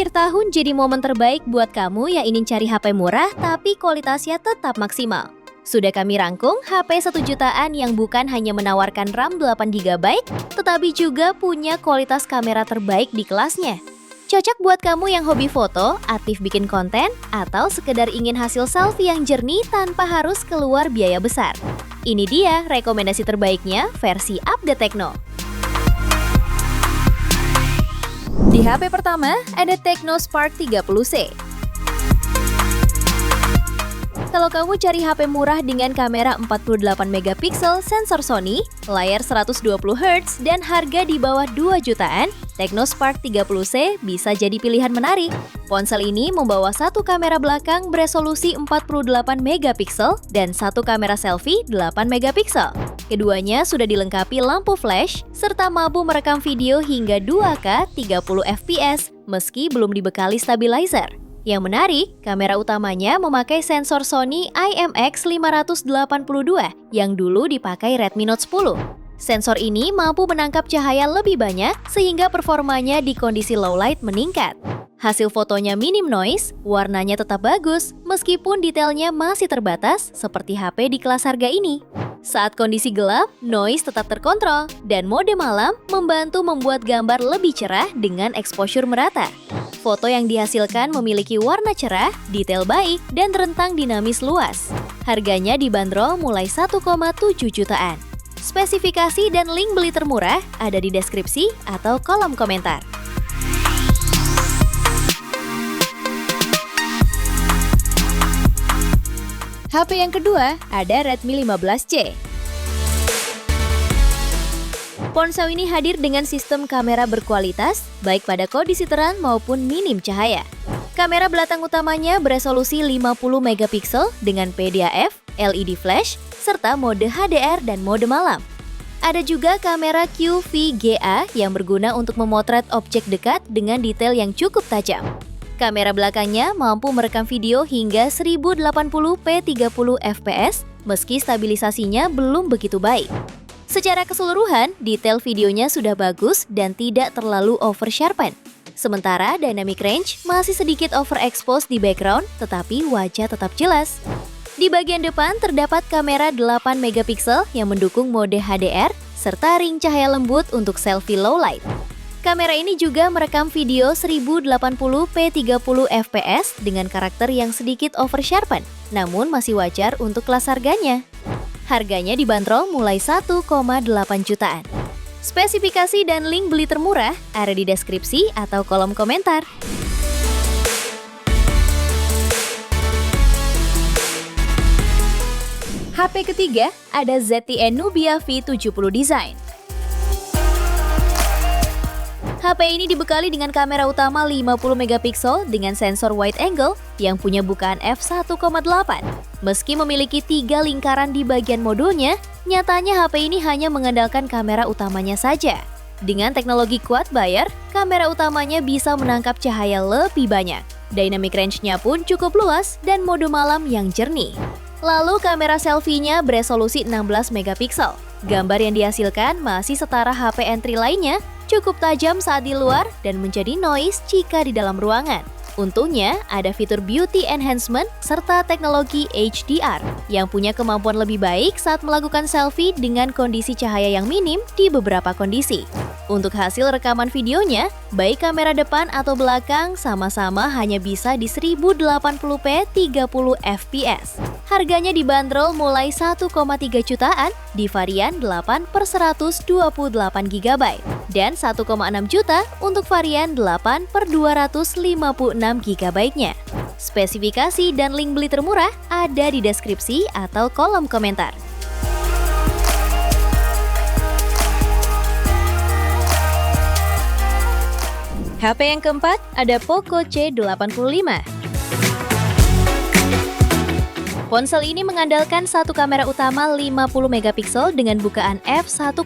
Akhir tahun jadi momen terbaik buat kamu yang ingin cari HP murah tapi kualitasnya tetap maksimal. Sudah kami rangkum HP 1 jutaan yang bukan hanya menawarkan RAM 8GB, tetapi juga punya kualitas kamera terbaik di kelasnya. Cocok buat kamu yang hobi foto, aktif bikin konten, atau sekedar ingin hasil selfie yang jernih tanpa harus keluar biaya besar. Ini dia rekomendasi terbaiknya versi Update Tecno. Di HP pertama, ada Tecno Spark 30C. Kalau kamu cari HP murah dengan kamera 48MP, sensor Sony, layar 120Hz, dan harga di bawah 2 jutaan, Tecno Spark 30C bisa jadi pilihan menarik. Ponsel ini membawa satu kamera belakang beresolusi 48MP dan satu kamera selfie 8MP. Keduanya sudah dilengkapi lampu flash, serta mampu merekam video hingga 2K 30fps meski belum dibekali stabilizer. Yang menarik, kamera utamanya memakai sensor Sony IMX582 yang dulu dipakai Redmi Note 10. Sensor ini mampu menangkap cahaya lebih banyak sehingga performanya di kondisi low light meningkat. Hasil fotonya minim noise, warnanya tetap bagus meskipun detailnya masih terbatas seperti HP di kelas harga ini. Saat kondisi gelap, noise tetap terkontrol, dan mode malam membantu membuat gambar lebih cerah dengan exposure merata. Foto yang dihasilkan memiliki warna cerah, detail baik, dan rentang dinamis luas. Harganya dibanderol mulai 1,7 jutaan. Spesifikasi dan link beli termurah ada di deskripsi atau kolom komentar. HP yang kedua ada Redmi 15C. Ponsel ini hadir dengan sistem kamera berkualitas, baik pada kondisi terang maupun minim cahaya. Kamera belakang utamanya beresolusi 50MP dengan PDAF, LED flash, serta mode HDR dan mode malam. Ada juga kamera QVGA yang berguna untuk memotret objek dekat dengan detail yang cukup tajam. Kamera belakangnya mampu merekam video hingga 1080p 30fps meski stabilisasinya belum begitu baik. Secara keseluruhan, detail videonya sudah bagus dan tidak terlalu oversharpen. Sementara dynamic range masih sedikit overexpose di background, tetapi wajah tetap jelas. Di bagian depan terdapat kamera 8MP yang mendukung mode HDR serta ring cahaya lembut untuk selfie low light. Kamera ini juga merekam video 1080p 30fps dengan karakter yang sedikit oversharpen, namun masih wajar untuk kelas harganya. Harganya dibanderol mulai 1,8 jutaan. Spesifikasi dan link beli termurah ada di deskripsi atau kolom komentar. HP ketiga ada ZTE Nubia V70 Design. HP ini dibekali dengan kamera utama 50MP dengan sensor wide angle yang punya bukaan f1.8. Meski memiliki 3 lingkaran di bagian modulnya, nyatanya HP ini hanya mengandalkan kamera utamanya saja. Dengan teknologi quad Bayer, kamera utamanya bisa menangkap cahaya lebih banyak. Dynamic range-nya pun cukup luas dan mode malam yang jernih. Lalu kamera selfie-nya beresolusi 16MP. Gambar yang dihasilkan masih setara HP entry lainnya, cukup tajam saat di luar dan menjadi noise jika di dalam ruangan. Untungnya, ada fitur beauty enhancement serta teknologi HDR yang punya kemampuan lebih baik saat melakukan selfie dengan kondisi cahaya yang minim di beberapa kondisi. Untuk hasil rekaman videonya, baik kamera depan atau belakang sama-sama hanya bisa di 1080p 30fps. Harganya dibanderol mulai 1,3 jutaan di varian 8/128GB dan 1,6 juta untuk varian 8/256GB-nya. Spesifikasi dan link beli termurah ada di deskripsi atau kolom komentar. HP yang keempat ada Poco C85. Ponsel ini mengandalkan satu kamera utama 50MP dengan bukaan f1.8.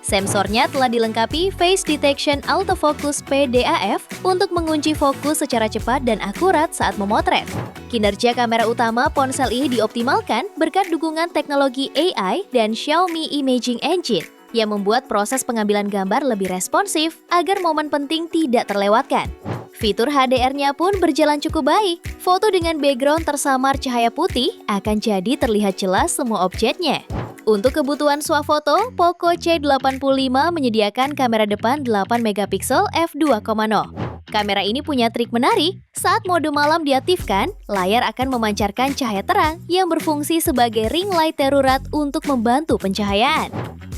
Sensornya telah dilengkapi Face Detection Autofocus PDAF untuk mengunci fokus secara cepat dan akurat saat memotret. Kinerja kamera utama ponsel ini dioptimalkan berkat dukungan teknologi AI dan Xiaomi Imaging Engine yang membuat proses pengambilan gambar lebih responsif agar momen penting tidak terlewatkan. Fitur HDR-nya pun berjalan cukup baik. Foto dengan background tersamar cahaya putih akan jadi terlihat jelas semua objeknya. Untuk kebutuhan swafoto, Poco C85 menyediakan kamera depan 8 megapiksel f2.0. Kamera ini punya trik menarik. Saat mode malam diaktifkan, layar akan memancarkan cahaya terang yang berfungsi sebagai ring light darurat untuk membantu pencahayaan.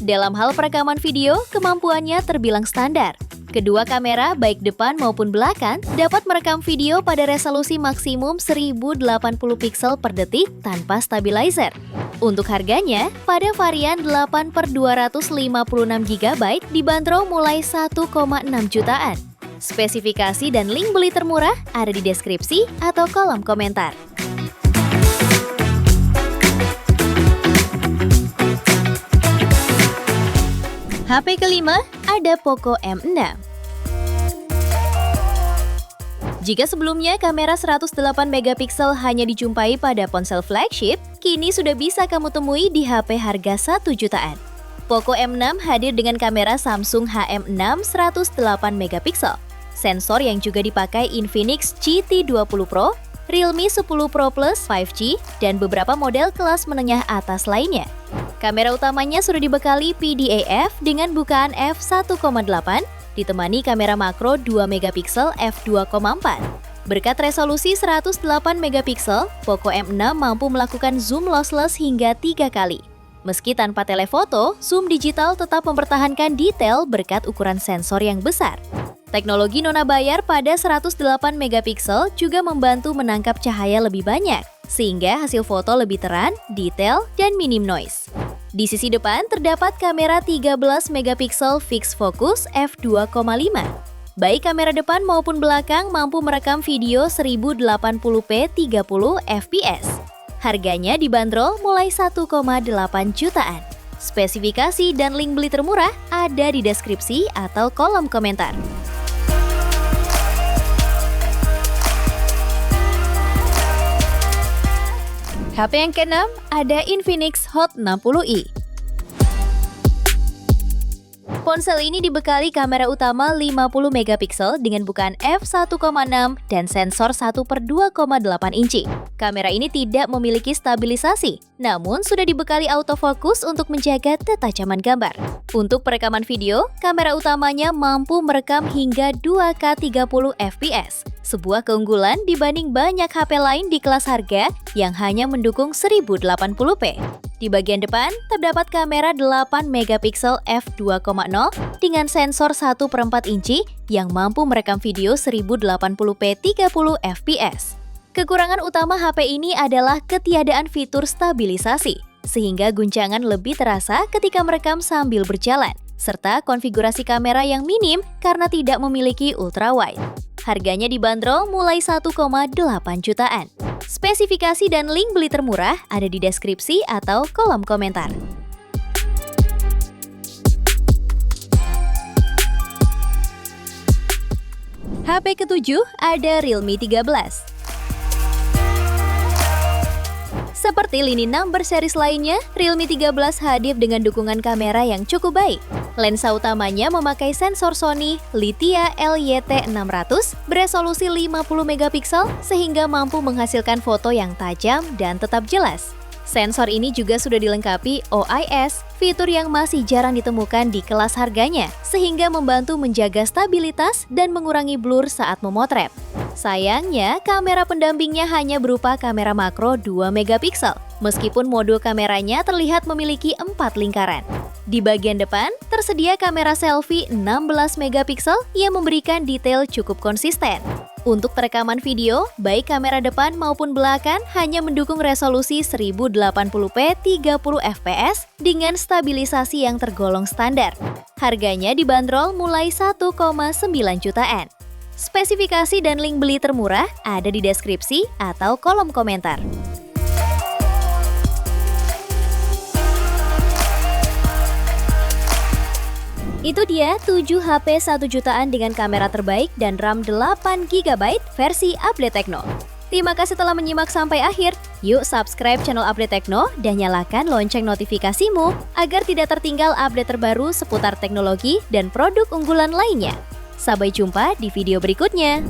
Dalam hal perekaman video, kemampuannya terbilang standar. Kedua kamera, baik depan maupun belakang, dapat merekam video pada resolusi maksimum 1080 piksel per detik tanpa stabilizer. Untuk harganya, pada varian 8/256 GB dibanderol mulai 1,6 jutaan. Spesifikasi dan link beli termurah ada di deskripsi atau kolom komentar. HP kelima ada Poco M6. Jika sebelumnya kamera 108 megapiksel hanya dijumpai pada ponsel flagship, kini sudah bisa kamu temui di HP harga 1 jutaan. Poco M6 hadir dengan kamera Samsung HM6 108 megapiksel, sensor yang juga dipakai Infinix GT20 Pro, Realme 10 Pro Plus 5G, dan beberapa model kelas menengah atas lainnya. Kamera utamanya sudah dibekali PDAF dengan bukaan f1.8, ditemani kamera makro 2 megapiksel f2.4. Berkat resolusi 108 megapiksel, Poco M6 mampu melakukan zoom lossless hingga 3 kali. Meski tanpa telefoto, zoom digital tetap mempertahankan detail berkat ukuran sensor yang besar. Teknologi nona bayar pada 108 megapiksel juga membantu menangkap cahaya lebih banyak, sehingga hasil foto lebih terang, detail, dan minim noise. Di sisi depan terdapat kamera 13 megapiksel fixed focus f2.5. Baik kamera depan maupun belakang mampu merekam video 1080p 30 fps. Harganya dibanderol mulai 1,8 jutaan. Spesifikasi dan link beli termurah ada di deskripsi atau kolom komentar. HP yang keenam ada Infinix Hot 60i. Ponsel ini dibekali kamera utama 50 megapiksel dengan bukaan f1.6 dan sensor 1/2,8 inci. Kamera ini tidak memiliki stabilisasi, namun sudah dibekali autofocus untuk menjaga ketajaman gambar. Untuk perekaman video, kamera utamanya mampu merekam hingga 2K 30 fps, sebuah keunggulan dibanding banyak HP lain di kelas harga yang hanya mendukung 1080p. Di bagian depan, terdapat kamera 8 megapiksel f2.0 dengan sensor 1/4 inci yang mampu merekam video 1080p 30 fps. Kekurangan utama HP ini adalah ketiadaan fitur stabilisasi, sehingga guncangan lebih terasa ketika merekam sambil berjalan, serta konfigurasi kamera yang minim karena tidak memiliki ultrawide. Harganya dibanderol mulai 1,8 jutaan. Spesifikasi dan link beli termurah ada di deskripsi atau kolom komentar. HP ketujuh ada Realme 13. Seperti lini number series lainnya, Realme 13 hadir dengan dukungan kamera yang cukup baik. Lensa utamanya memakai sensor Sony Lithia LYT600 beresolusi 50 megapiksel sehingga mampu menghasilkan foto yang tajam dan tetap jelas. Sensor ini juga sudah dilengkapi OIS, fitur yang masih jarang ditemukan di kelas harganya, sehingga membantu menjaga stabilitas dan mengurangi blur saat memotret. Sayangnya, kamera pendampingnya hanya berupa kamera makro 2 megapiksel, meskipun modul kameranya terlihat memiliki 4 lingkaran. Di bagian depan, tersedia kamera selfie 16 megapiksel yang memberikan detail cukup konsisten. Untuk perekaman video, baik kamera depan maupun belakang hanya mendukung resolusi 1080p 30 fps dengan stabilisasi yang tergolong standar. Harganya dibanderol mulai 1,9 jutaan. Spesifikasi dan link beli termurah ada di deskripsi atau kolom komentar. Itu dia 7 HP 1 jutaan dengan kamera terbaik dan RAM 8 GB versi Update Tekno. Terima kasih telah menyimak sampai akhir. Yuk subscribe channel Update Tekno dan nyalakan lonceng notifikasimu agar tidak tertinggal update terbaru seputar teknologi dan produk unggulan lainnya. Sampai jumpa di video berikutnya.